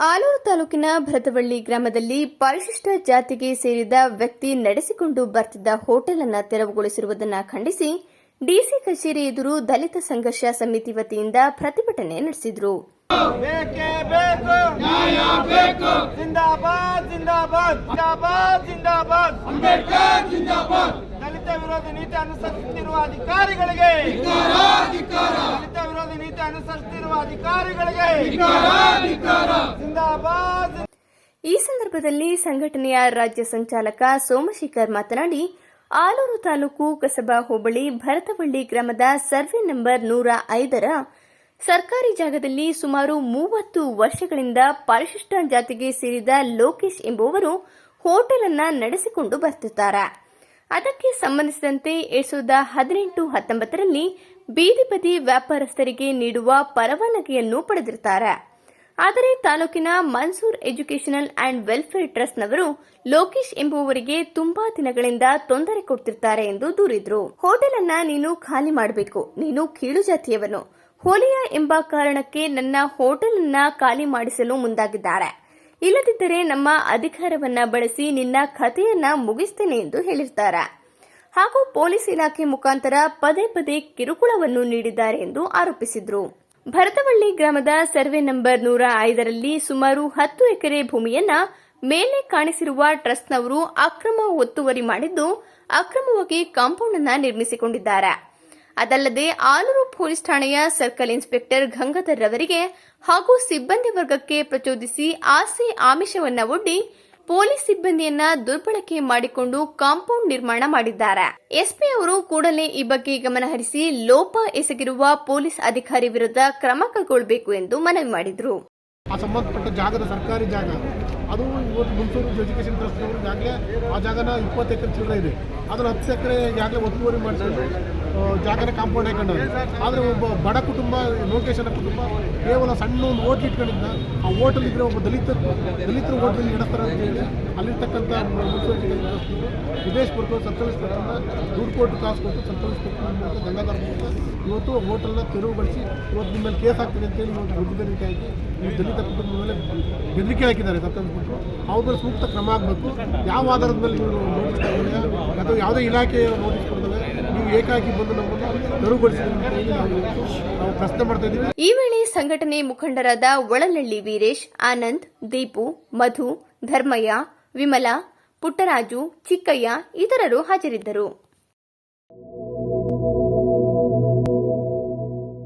ಆಲೂರು ತಾಲೂಕಿನ ಭರತವಳ್ಳಿ ಗ್ರಾಮದಲ್ಲಿ ಪರಿಶಿಷ್ಟ ಜಾತಿಗೆ ಸೇರಿದ ವ್ಯಕ್ತಿ ನಡೆಸಿಕೊಂಡು ಬರ್ತಿದ್ದ ಹೋಟೆಲ್ ಅನ್ನು ತೆರವುಗೊಳಿಸಿರುವುದನ್ನು ಖಂಡಿಸಿ ಡಿಸಿ ಕಚೇರಿ ಎದುರು ದಲಿತ ಸಂಘರ್ಷ ಸಮಿತಿ ವತಿಯಿಂದ ಪ್ರತಿಭಟನೆ ನಡೆಸಿದರು. ದಲಿತ ವಿರೋಧಿ ನೀತಿ ಅನುಸರಿಸುತ್ತಿರುವ ಅಧಿಕಾರಿಗಳಿಗೆ ಈ ಸಂದರ್ಭದಲ್ಲಿ ಸಂಘಟನೆಯ ರಾಜ್ಯ ಸಂಚಾಲಕ ಸೋಮಶೇಖರ್ ಮಾತನಾಡಿ, ಆಲೂರು ತಾಲೂಕು ಕಸಬಾ ಹೋಬಳಿ ಭರತವಳ್ಳಿ ಗ್ರಾಮದ ಸರ್ವೆ ನಂಬರ್ 105ರ ಸರ್ಕಾರಿ ಜಾಗದಲ್ಲಿ ಸುಮಾರು 30 ವರ್ಷಗಳಿಂದ ಪರಿಶಿಷ್ಟ ಜಾತಿಗೆ ಸೇರಿದ ಲೋಕೇಶ್ ಎಂಬುವರು ಹೋಟೆಲ್ ಅನ್ನು ನಡೆಸಿಕೊಂಡು ಬರುತ್ತಿದ್ದಾರೆ. ಅದಕ್ಕೆ ಸಂಬಂಧಿಸಿದಂತೆ 2018-19ರಲ್ಲಿ ಬೀದಿ ಬದಿ ವ್ಯಾಪಾರಸ್ಥರಿಗೆ ನೀಡುವ ಪರವಾನಗಿಯನ್ನು ಪಡೆದಿರುತ್ತಾರೆ. ಆದರೆ ತಾಲೂಕಿನ ಮನ್ಸೂರ್ ಎಜುಕೇಷನಲ್ ಅಂಡ್ ವೆಲ್ಫೇರ್ ಟ್ರಸ್ಟ್ನವರು ಲೋಕೇಶ್ ಎಂಬುವವರಿಗೆ ತುಂಬಾ ದಿನಗಳಿಂದ ತೊಂದರೆ ಕೊಡ್ತಿರ್ತಾರೆ ಎಂದು ದೂರಿದ್ರು. ಹೋಟೆಲ್ ಅನ್ನ ನೀನು ಖಾಲಿ ಮಾಡಬೇಕು, ನೀನು ಕೀಳು ಜಾತಿಯವನು, ಹೋಲಿಯಾ ಎಂಬ ಕಾರಣಕ್ಕೆ ನನ್ನ ಹೋಟೆಲ್ ಅನ್ನ ಖಾಲಿ ಮಾಡಿಸಲು ಮುಂದಾಗಿದ್ದಾರೆ. ಇಲ್ಲದಿದ್ದರೆ ನಮ್ಮ ಅಧಿಕಾರವನ್ನ ಬಳಸಿ ನಿನ್ನ ಕಥೆಯನ್ನ ಮುಗಿಸ್ತೇನೆ ಎಂದು ಹೇಳಿರ್ತಾರೆ. ಹಾಗೂ ಪೊಲೀಸ್ ಇಲಾಖೆ ಮುಖಾಂತರ ಪದೇ ಪದೇ ಕಿರುಕುಳವನ್ನು ನೀಡಿದ್ದಾರೆ ಎಂದು ಆರೋಪಿಸಿದರು. ಭರತವಳ್ಳಿ ಗ್ರಾಮದ ಸರ್ವೆ ನಂಬರ್ 105ರಲ್ಲಿ ಸುಮಾರು 10 ಎಕರೆ ಭೂಮಿಯನ್ನ ಮೇಲೆ ಕಾಣಿಸಿರುವ ಟ್ರಸ್ಟ್ನವರು ಅಕ್ರಮ ಒತ್ತುವರಿ ಮಾಡಿದ್ದು ಅಕ್ರಮವಾಗಿ ಕಾಂಪೌಂಡ್ ಅನ್ನು ನಿರ್ಮಿಸಿಕೊಂಡಿದ್ದಾರೆ. ಅದಲ್ಲದೆ ಆಲೂರು ಪೊಲೀಸ್ ಠಾಣೆಯ ಸರ್ಕಲ್ ಇನ್ಸ್ಪೆಕ್ಟರ್ ಗಂಗಾಧರ್ ರವರಿಗೆ ಹಾಗೂ ಸಿಬ್ಬಂದಿ ವರ್ಗಕ್ಕೆ ಪ್ರಚೋದಿಸಿ ಆಸೆ ಆಮಿಷವನ್ನ ಒಡ್ಡಿ ಪೊಲೀಸ್ ಸಿಬ್ಬಂದಿಯನ್ನ ದುರ್ಬಳಕೆ ಮಾಡಿಕೊಂಡು ಕಾಂಪೌಂಡ್ ನಿರ್ಮಾಣ ಮಾಡಿದ್ದಾರೆ. ಎಸ್ಪಿ ಅವರು ಕೂಡಲೇ ಈ ಬಗ್ಗೆ ಗಮನಹರಿಸಿ ಲೋಪ ಎಸಗಿರುವ ಪೊಲೀಸ್ ಅಧಿಕಾರಿ ವಿರುದ್ಧ ಕ್ರಮ ಕೈಗೊಳ್ಳಬೇಕು ಎಂದು ಮನವಿ ಮಾಡಿದರು. ಸಂಬಂಧಪಟ್ಟ ಜಾಗದ ಸರ್ಕಾರಿ ಜಾಗ ಅದು ಇವತ್ತು ಮನ್ಸೂರು ಎಜುಕೇಷನ್ ಟ್ರಸ್ಟ್ನವರು ಈಗಾಗಲೇ ಆ ಜಾಗನ 20 ಎಕರೆ ಚಿಲ್ಲರೆ ಇದೆ, ಅದನ್ನು 10 ಎಕರೆ ಈಗಾಗಲೇ ಒತ್ತುವರಿ ಮಾಡಿಕೊಂಡು ಜಾಗನ ಕಾಂಪೌಂಡ್ ಹಾಕೊಂಡವ್ರೆ. ಆದರೆ ಒಬ್ಬ ಬಡ ಕುಟುಂಬ, ಲೋಕೇಶನ ಕುಟುಂಬ ಕೇವಲ ಸಣ್ಣ ಒಂದು ಹೋಟ್ಲ್ ಇಟ್ಕೊಂಡಿದ್ದ. ಆ ಹೋಟೆಲ್ ಇದ್ರೆ ಒಬ್ಬ ದಲಿತರು ಹೋಟೆಲ್ ನಡೆಸ್ತಾರೆ ಅಂತ ಹೇಳಿ ಅಲ್ಲಿರ್ತಕ್ಕಂಥ ಮನ್ಸೂರು ಎಜುಕೇಷನ್ ಟ್ರಸ್ಟ್ ವಿದೇಶ್ ಕೊಟ್ಟು ಸರ್ಕಲ್ ಇನ್ಸ್ಪೆಕ್ಟರ್ನ ದುಡ್ಡು ಕೊಟ್ಟು ಕಾಸು ಕೊಟ್ಟು ಸರ್ಕಲ್ ಇನ್ಸ್ಪೆಕ್ಟರ್ ಗಂಗಾಧರ್ ಇವತ್ತು ಹೋಟೆಲ್ನ ತೆರವುಗೊಳಿಸಿ ಇವತ್ತು ನಿಮ್ಮ ಮೇಲೆ ಕೇಸ್ ಆಗ್ತದೆ ಅಂತೇಳಿ ಇವತ್ತು ದೊಡ್ಡ ಬೆದರಿಕೆ ಹಾಕಿ ಈ ದಲಿತ ಕುಟುಂಬದ ಮೇಲೆ ಬೆದರಿಕೆ ಹಾಕಿದ್ದಾರೆ. ಸರ್ಕಲ್ ಇನ್ಸ್ಪೆಕ್ಟರ್ ಅವ್ರ ಮೇಲೆ ಸೂಕ್ತ ಕ್ರಮ ಆಗಬೇಕು. ಯಾವ ಆಧಾರದ ಮೇಲೆ ನೀವು ನೋಟಿಸ್ ಕೊಡೋದಿಲ್ಲ ಅಥವಾ ಯಾವುದೇ ಇಲಾಖೆ ನೋಟಿಸ್ ಕೊಡೋದಿಲ್ಲ, ನೀವು ಏಕಾಗಿ ಬಂದು ನಮ್ಮನ್ನು ತೆರವುಗೊಳಿಸಿದ್ರೆ ನಾವು ಪ್ರಶ್ನೆ ಮಾಡ್ತಾ ಇದ್ದೀವಿ. ಈ ವೇಳೆ ಸಂಘಟನೆ ಮುಖಂಡರಾದ ಒಳಲಳ್ಳಿ ವೀರೇಶ್, ಆನಂದ್, ದೀಪು, ಮಧು, ಧರ್ಮಯ್ಯ, ವಿಮಲಾ, ಪುಟ್ಟರಾಜು, ಚಿಕ್ಕಯ್ಯ ಇತರರು ಹಾಜರಿದ್ದರು.